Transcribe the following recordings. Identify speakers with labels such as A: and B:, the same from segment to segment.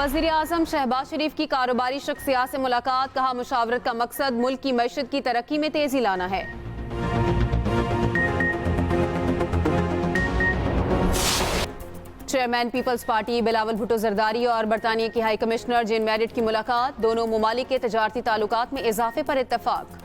A: वज़ीर आज़म शहबाज शरीफ की कारोबारी शख्सियात से मुलाकात, कहा मुशावरत का मकसद मुल्क की मईशत की तरक्की में तेजी लाना है। चेयरमैन पीपल्स पार्टी बिलावल भुट्टो जरदारी और बरतानिया की हाई कमिश्नर जेन मैरिट की मुलाकात, दोनों ममालिक के तजारती ताल्लुकात में इजाफे पर इत्तफाक।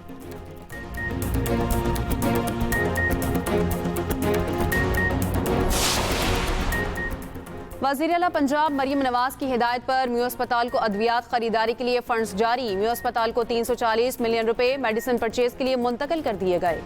A: वज़ीर आला पंजाब मरियम नवाज की हिदायत पर म्यू अस्पताल को अद्वियात खरीदारी के लिए फंड्स जारी, म्यू अस्पताल को 340 मिलियन रुपए मेडिसिन परचेज के लिए मुंतकिल कर दिए गए।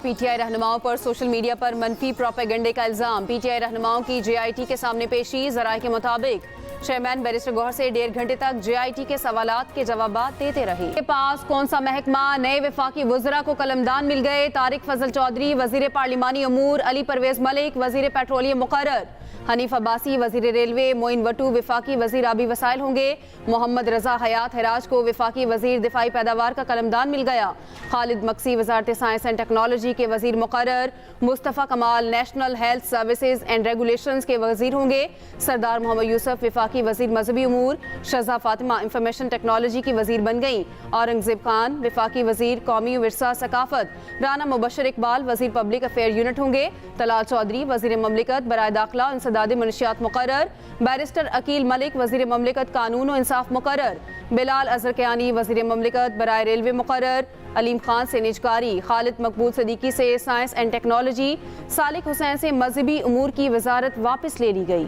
A: पीटीआई रहनुमाओं पर सोशल मीडिया पर मनफी प्रोपेगेंडे का इल्जाम, पीटीआई रहनुमाओं की जेआईटी के सामने पेशी, ज़राए के मुताबिक चेयरमैन बैरिस्टर गौहर से 1.5 घंटे तक जेआईटी के सवालात के जवाबात देते रहे। के पास कौन सा महकमा, नए वफाकी वज़रा को कलमदान मिल गए, तारिक फजल चौधरी वजीर पार्लिमानी अमूर, अली परवेज मलिक वजीर पेट्रोलियम मुकर्रर, हनीफ अब्बासी वजीर रेलवे, मोइन वटू विफाकी वजीर आबी वसाइल होंगे, मोहम्मद रजा हयात हराज को विफाकी वजीर दिफाई पैदावार का कलमदान मिल गया, खालिद मक्सी वजारत साइंस एंड टेक्नोलॉजी के वजीर मुकर्रर, मुस्तफ़ा कमाल national health services and regulations के वजीर होंगे, सरदार मोहम्मद यूसुफ विफाकी वजीर मजहबी अमूर, शहजा फातिमा इंफॉर्मेशन टेक्नोलॉजी की वजीर बन गई, औरंगजेब खान विफाकी वजीर कौमी विरसा सकाफत, राना मुबशर इकबाल वजीर पब्लिक अफेयर यूनिट होंगे, तलाल चौधरी वजीर ममलिकत बराए दाखिला इंसदाद मनशियात मुकर्रर, बैरिस्टर अकील मलिक वजीर ममलिकत कानून और इंसाफ मुकर्रर, बिलाल अजहर कयानी वजीर ममलिकत बराए रेलवे मुकर्रर, अलीम खान से निजकारी, खालिद मकबूल सदीकी से science and technology, Salik Hussain से मजहबी उमूर की वजारत वापस ले ली गई।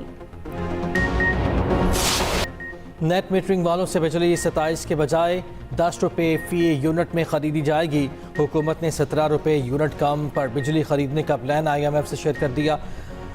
B: नेट मीटरिंग वालों से बिजली 27 के बजाय 10 रुपये फी यूनिट में खरीदी जाएगी। हुकूमत ने 17 रुपये यूनिट कम पर बिजली खरीदने का प्लान IMF से शेयर कर दिया।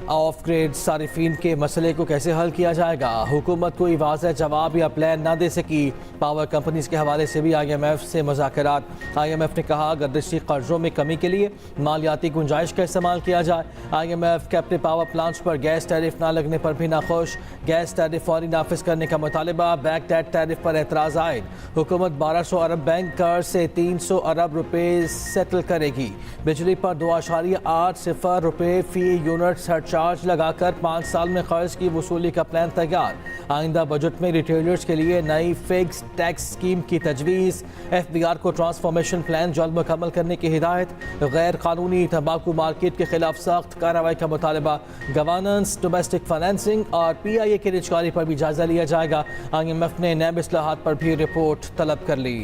B: ऑफ ग्रेड सारिफीन के मसले को कैसे हल किया जाएगा, हुकूमत कोई वाज़ेह जवाब या प्लान ना दे सकी। पावर कंपनीज के हवाले से भी IMF से मुज़ाकरात। IMF ने कहा गर्दिशी कर्जों में कमी के लिए मालियाती गुंजाइश का इस्तेमाल किया जाए। IMF कैप्टिव पावर प्लांट्स पर गैस टैरिफ ना लगने पर भी नाखुश, गैस टैरिफ फौरी नाफिज करने का मुतालबा, बैक डेट टैरिफ पर एतराज़ आए। हुकूमत 1200 अरब बैंक कर्ज से 300 अरब रुपये सेटल करेगी। बिजली पर 2.80 रुपये फ़ी यूनिट सरचार्ज लगाकर 5 साल में कर्ज की वसूली का प्लान तैयार। आइंदा बजट में रिटेलर्स के लिए नई फिक्स टैक्स स्कीम की तजवीज़। FBR को ट्रांसफॉर्मेशन प्लान जल्द मुकम्मल करने की हिदायत। गैर कानूनी तंबाकू मार्केट के खिलाफ सख्त कार्रवाई का मुतालबा। गवर्नेंस, डोमेस्टिक फाइनेंसिंग और PIA की रिजकारी पर भी जायजा लिया जाएगा। IMF ने नैब इस्लाहात पर भी रिपोर्ट तलब कर ली।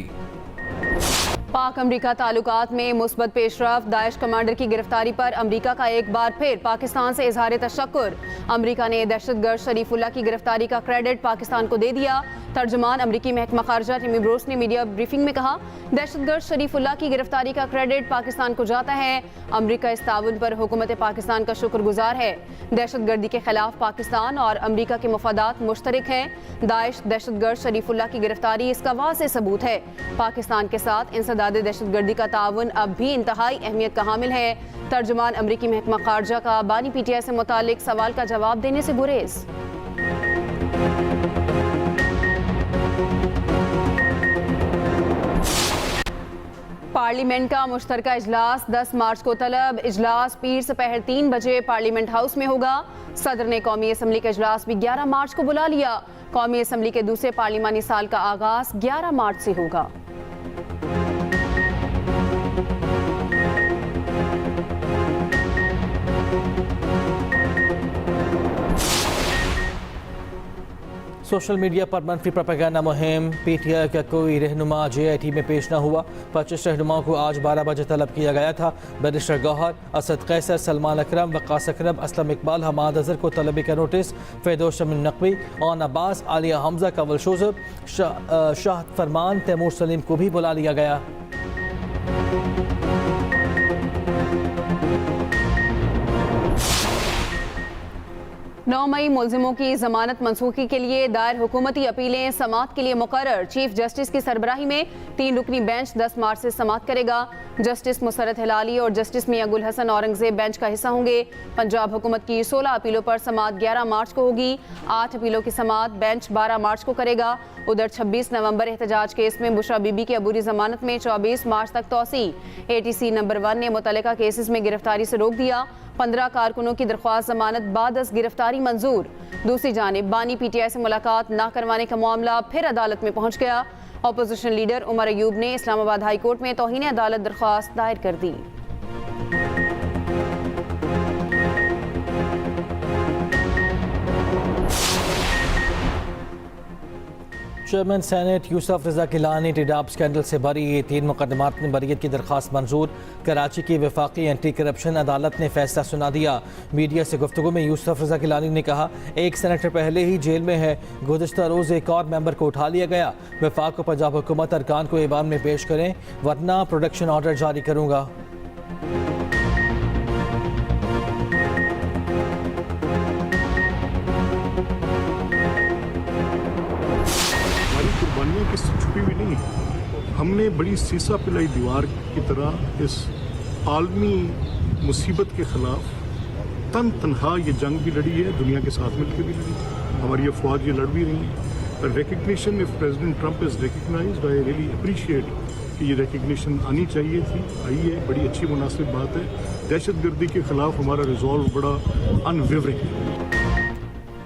A: पाक अमरीका ताल्लुकात में मुस्बत पेशरफ, दाइश कमांडर की गिरफ्तारी पर अमरीका का एक बार फिर पाकिस्तान से इजहार तशक्कुर। अमरीका ने दहशतगर्द शरीफुल्लाह की गिरफ्तारी का क्रेडिट पाकिस्तान को दे दिया। तर्जुमान अमरीकी महकमा खारजा टिमी ब्रोस ने मीडिया ब्रीफिंग में कहा, दहशतगर्द शरीफुल्लाह की गिरफ्तारी का क्रेडिट पाकिस्तान को जाता है। अमरीका इस ताउन पर हुकूमत पाकिस्तान का शुक्रगुजार है। दहशतगर्दी के खिलाफ पाकिस्तान और अमरीका के मफादात मुश्तरक हैं। दाइश दहशतगर्द शरीफुल्लाह की गिरफ्तारी इसका वाज़ेह सबूत है। पाकिस्तान के साथ इंसदाद दहशतगर्दी का ताउन अब भी इंतहाई अहमियत का हामिल है। तर्जुमान अमरीकी महकमा खारजा का बानी PTI से मुतालिक सवाल का जवाब देने से गुरेज। पार्लियामेंट का मुश्तरका इजलास 10 मार्च को तलब। इजलास पीर सपहर 3 बजे पार्लियामेंट हाउस में होगा। सदर ने कौमी असम्बली का इजलास भी 11 मार्च को बुला लिया। कौमी असम्बली के दूसरे पार्लिमानी साल का आगाज 11 मार्च से होगा।
B: सोशल मीडिया पर मनफी प्रोपेगेंडा मुहिम। PTI का कोई रहनुमा JIT में पेश न हुआ। 25 रहनुमाओं को आज 12 बजे तलब किया गया था। बैरिस्टर गौहर, असद कैसर, सलमान अकरम, वक्कास अकरम, असलम इकबाल, हमाद अजहर को तलबी का नोटिस। फिरदौस शमीम नकवी, ऑन अब्बास, आलिया हमजा, कवल शोजब, शाहद फरमान, तैमूर सलीम को भी बुला लिया गया।
A: 9 मई मुलजिमों की जमानत मनसूखी के लिए दायर हुकूमती अपीलें समाअत के लिए मुकर्रर। चीफ जस्टिस की सरबराही में 3 रुकनी बेंच 10 मार्च से समाअत करेगा। जस्टिस मुसरत हिलाली और जस्टिस मियां गुल हसन औरंगजेब बेंच का हिस्सा होंगे। पंजाब हुकूमत की 16 अपीलों पर समाअत 11 मार्च को होगी। 8 अपीलों की समाअत बेंच 12 मार्च को करेगा। उधर 26 नवंबर एहतजाज केस में बुशरा बीबी की अबूरी जमानत में 24 मार्च तक तोसी। ATC नंबर 1 ने मुतल्लिका केसेस में गिरफ्तारी से रोक दिया। 15 कारकुनों की दरख्वास्त जमानत बादस गिरफ्तारी मंजूर। दूसरी जानिब बानी PTI से मुलाकात न करवाने का मामला फिर अदालत में पहुंच गया। अपोजिशन लीडर उमर अयूब ने इस्लामाबाद हाई कोर्ट में तौहीन अदालत दरख्वास्त दायर कर दी।
B: चेयरमैन सेनेट यूसुफ रजा गिलानी टेडाब स्कैंडल से बरी। 3 मुकदमात में बरीयत की दरख्वास्त मंजूर। कराची की वफाकी एंटी करप्शन अदालत ने फैसला सुना दिया। मीडिया से गुफ्तगू में यूसुफ रजा गिलानी ने कहा, एक सेनेटर पहले ही जेल में है। गुज़िश्ता रोज़ एक और मेंबर को उठा लिया गया। वफाक को पंजाब हुकूमत अरकान को ऐवान में पेश करें वरना प्रोटेक्शन ऑर्डर जारी करूँगा।
C: किसी छुपी हुई नहीं है। हमने बड़ी सीसा पिलाई दीवार की तरह इस आलमी मुसीबत के खिलाफ तनहा ये जंग भी लड़ी है, दुनिया के साथ मिलकर भी लड़ी। हमारी अफवाज ये लड़ भी रही है। Recognition if president Trump is recognized, I really appreciate कि ये रिकग्निशन आनी चाहिए थी, आई है, बड़ी अच्छी मुनासिब बात है। दहशतगर्दी के खिलाफ हमारा रिजॉल्व बड़ा अनवेवरिंग है।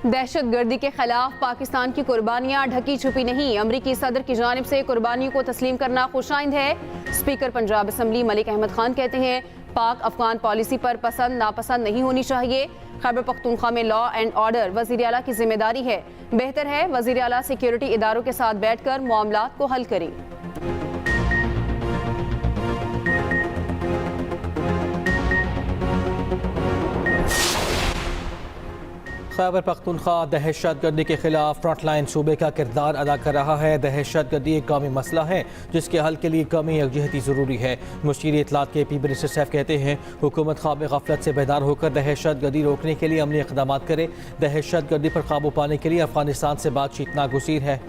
A: दहशतगर्दी के खिलाफ पाकिस्तान की कुर्बानियां ढकी छुपी नहीं। अमरीकी सदर की जानिब से कुर्बानियों को तस्लीम करना खुशाइंद है। स्पीकर पंजाब असम्बली मलिक अहमद खान कहते हैं, पाक अफगान पॉलिसी पर पसंद नापसंद नहीं होनी चाहिए। खैबर पख्तूनख्वा में लॉ एंड ऑर्डर वज़ीर आला की जिम्मेदारी है। बेहतर है वज़ीर आला सिक्योरिटी इदारों के साथ बैठकर मामलात को हल करें।
B: खैबर पख्तूनख्वा दहशतगर्दी के खिलाफ फ्रंटलाइन सूबे का किरदार अदा कर रहा है। दहशतगर्दी एक कौमी मसला है जिसके हल के लिए कौमी यकजहती ज़रूरी है। मुशीर इत्तलात के पी बैरिस्टर सैफ कहते हैं, हुकूमत ख्वाब गफलत से बेदार होकर दहशतगर्दी रोकने के लिए अमली इक़दामात करे। दहशतगर्दी पर काबू पाने के लिए अफगानिस्तान से बातचीत नागुज़ीर है।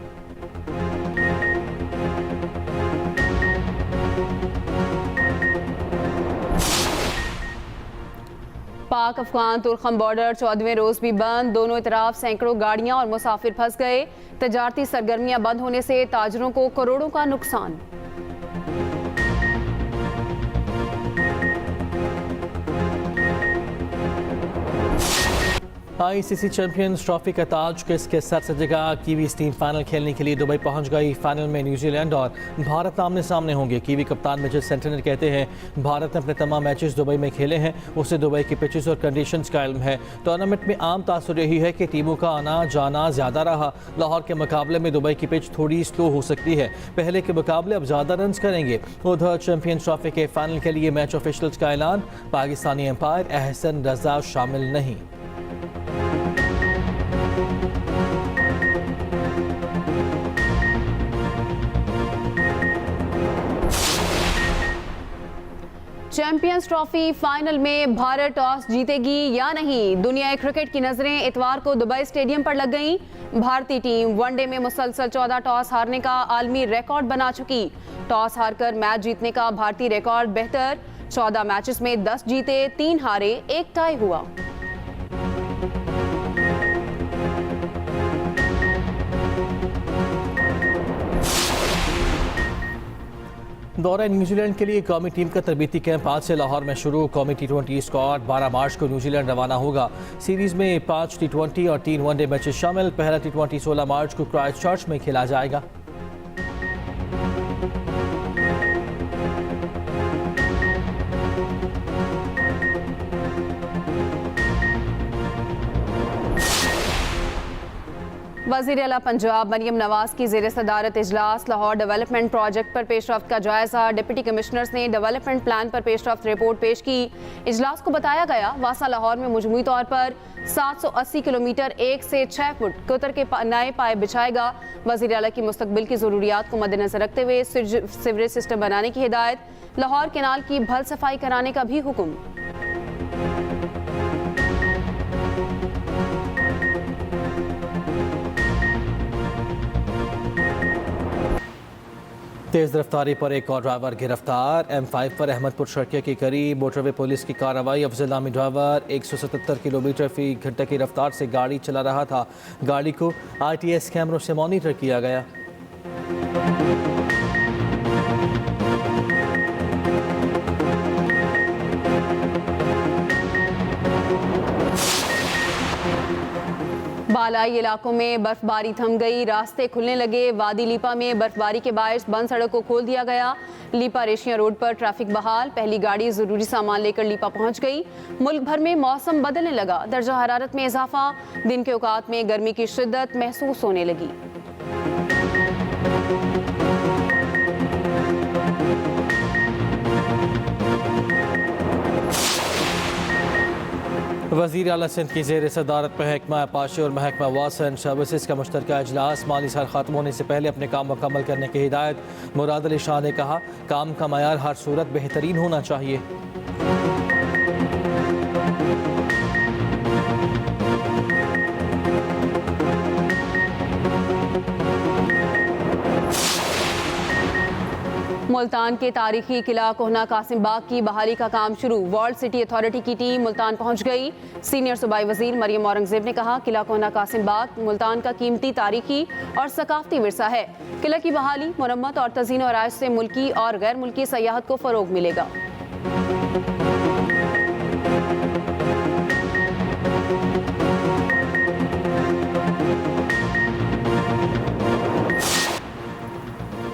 A: पाक अफगान तुर्खम बॉर्डर 14वें रोज भी बंद। दोनों इतराफ सैकड़ों गाड़ियां और मुसाफिर फंस गए। तजारती सरगर्मियां बंद होने से ताजरों को करोड़ों का नुकसान।
B: ICC चैंपियंस ट्रॉफी का ताज किसके सर सजेगा। कीवीज टीम फाइनल खेलने के लिए दुबई पहुंच गई। फाइनल में न्यूजीलैंड और भारत आमने सामने होंगे। कीवी कप्तान मिचेल सेंटनर कहते हैं, भारत ने अपने तमाम मैचेस दुबई में खेले हैं, उसे दुबई की पिचेस और कंडीशंस का इल्म है। टूर्नामेंट में आम तासुर यही है कि टीमों का आना जाना ज़्यादा रहा। लाहौर के मुकाबले में दुबई की पिच थोड़ी स्लो हो सकती है। पहले के मुकाबले अब ज़्यादा रन करेंगे। उधर चैंपियंस ट्रॉफी के फाइनल के लिए मैच ऑफिशियल्स का ऐलान, पाकिस्तानी एम्पायर एहसन रजा शामिल नहीं।
A: चैंपियंस ट्रॉफी फाइनल में भारत टॉस जीतेगी या नहीं। दुनिया क्रिकेट की नजरें इतवार को दुबई स्टेडियम पर लग गईं। भारतीय टीम वनडे में मुसलसल 14 टॉस हारने का आलमी रिकॉर्ड बना चुकी। टॉस हारकर मैच जीतने का भारतीय रिकॉर्ड बेहतर। 14 मैचेस में 10 जीते, 3 हारे, 1 टाई हुआ।
B: दौरा न्यूजीलैंड के लिए कौमी टीम का तरबीती कैंप आज से लाहौर में शुरू। कौमी T20 स्क्वाड 12 मार्च को न्यूजीलैंड रवाना होगा। सीरीज में 5 T20 और 3 वनडे मैचेस शामिल। पहला T20 16 मार्च को क्राइस्टचर्च में खेला जाएगा।
A: वज़ीर आला पंजाब मरियम नवाज की ज़ेर सदारत इजलास। लाहौर डेवलपमेंट प्रोजेक्ट पर पेशरफ्त का जायजा। डिप्टी कमिश्नर्स ने डेवलपमेंट प्लान पर पेशरफ्त रिपोर्ट पेश की। इजलास को बताया गया, वासा लाहौर में मजमूई तौर पर 780 किलोमीटर 1 से 6 फुट कोतर के नए पाए बिछाएगा। वज़ीर आला की मुस्तकबिल की ज़रूरियात को मद्देनजर रखते हुए सीवरेज सिस्टम बनाने की हिदायत। लाहौर केनाल की भल सफाई कराने का भी हुक्म।
B: तेज़ रफ्तारी पर एक और ड्राइवर गिरफ्तार। M5 पर अहमदपुर शर्किया के करीब मोटरवे पुलिस की कार्रवाई। अफजल नामी ड्राइवर 177 किलोमीटर फी घंटे की रफ्तार से गाड़ी चला रहा था। गाड़ी को ITS कैमरों से मॉनिटर किया गया।
A: बालाई इलाकों में बर्फबारी थम गई, रास्ते खुलने लगे। वादी लीपा में बर्फबारी के बायस बंद सड़क को खोल दिया गया। लीपा रेशिया रोड पर ट्रैफिक बहाल। पहली गाड़ी जरूरी सामान लेकर लीपा पहुंच गई। मुल्क भर में मौसम बदलने लगा। दर्जा हरारत में इजाफा। दिन के औकात में गर्मी की शिद्दत महसूस होने लगी।
B: वज़ीर आला सिंध की ज़ेर सदारत महकमा पाशी और महकमा वाटर एंड सर्विसेज का मुश्तरका इजलास। माली साल खत्म होने से पहले अपने काम मुकम्मल करने की हिदायत। मुराद अली शाह ने कहा, काम का मयार हर सूरत बेहतरीन होना चाहिए।
A: मुल्तान के तारीखी किला कोहना कासिम बाग की बहाली का काम शुरू। वर्ल्ड सिटी अथॉरिटी की टीम मुल्तान पहुंच गई। सीनियर सूबाई वजीर मरियम औरंगजेब ने कहा, किला कोहना कासिम बाग मुल्तान का कीमती तारीखी और सकाफती विरसा है। किला की बहाली, मुरम्मत और तज़ीन और आराइश से मुल्की और गैर मुल्की सयाहत को फ़रोग मिलेगा।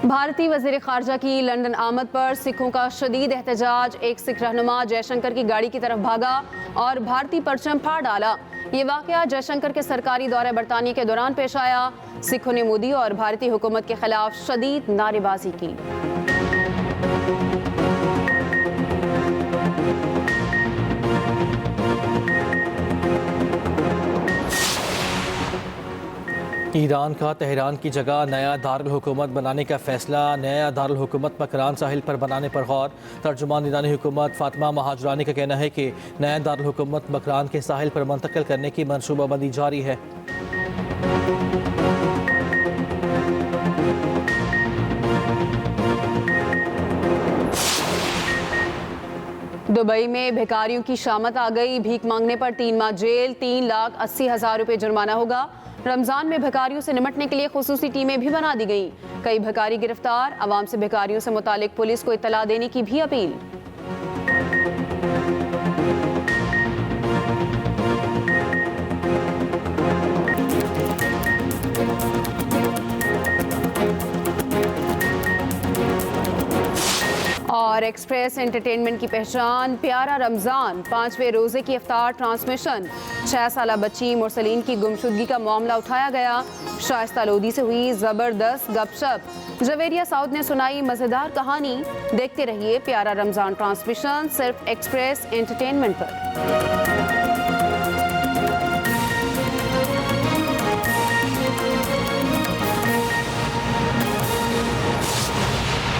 A: भारतीय वज़ीर ख़ारजा की लंदन आमद पर सिखों का शदीद एहतजाज। एक सिख रहनुमा जयशंकर की गाड़ी की तरफ भागा और भारतीय परचम फाड़ डाला। ये वाक़या जयशंकर के सरकारी दौरे बरतानिया के दौरान पेश आया। सिखों ने मोदी और भारतीय हुकूमत के खिलाफ शदीद नारेबाजी की।
B: ईरान का तेहरान की जगह नया दारुल हुकूमत बनाने का फैसला। नया दारुल हुकूमत मकरान साहिल पर बनाने पर गौर। तर्जुमान ईरानी हुकूमत फातिमा महाजरानी का कहना है कि नया दारुल हुकूमत मकरान के साहिल पर मुंतकिल करने की मनसूबाबंदी जारी है।
A: दुबई में भिखारियों की शामत आ गई। भीख मांगने पर 3 माह जेल, 3,80,000 रुपये जुर्माना होगा। रमजान में भिखारियों से निपटने के लिए खुसूसी टीमें भी बना दी गई। कई भिखारी गिरफ्तार। अवाम से भिखारियों से मुतालिक पुलिस को इत्तला देने की भी अपील। और एक्सप्रेस एंटरटेनमेंट की पहचान प्यारा रमज़ान 5वें रोज़े की इफ्तार ट्रांसमिशन। 6 साला बच्ची मुरसलीन की गुमशुदगी का मामला उठाया गया। शाइस्ता लोधी से हुई ज़बरदस्त गपशप। जवेरिया साउद ने सुनाई मज़ेदार कहानी। देखते रहिए प्यारा रमज़ान ट्रांसमिशन सिर्फ एक्सप्रेस एंटरटेनमेंट पर।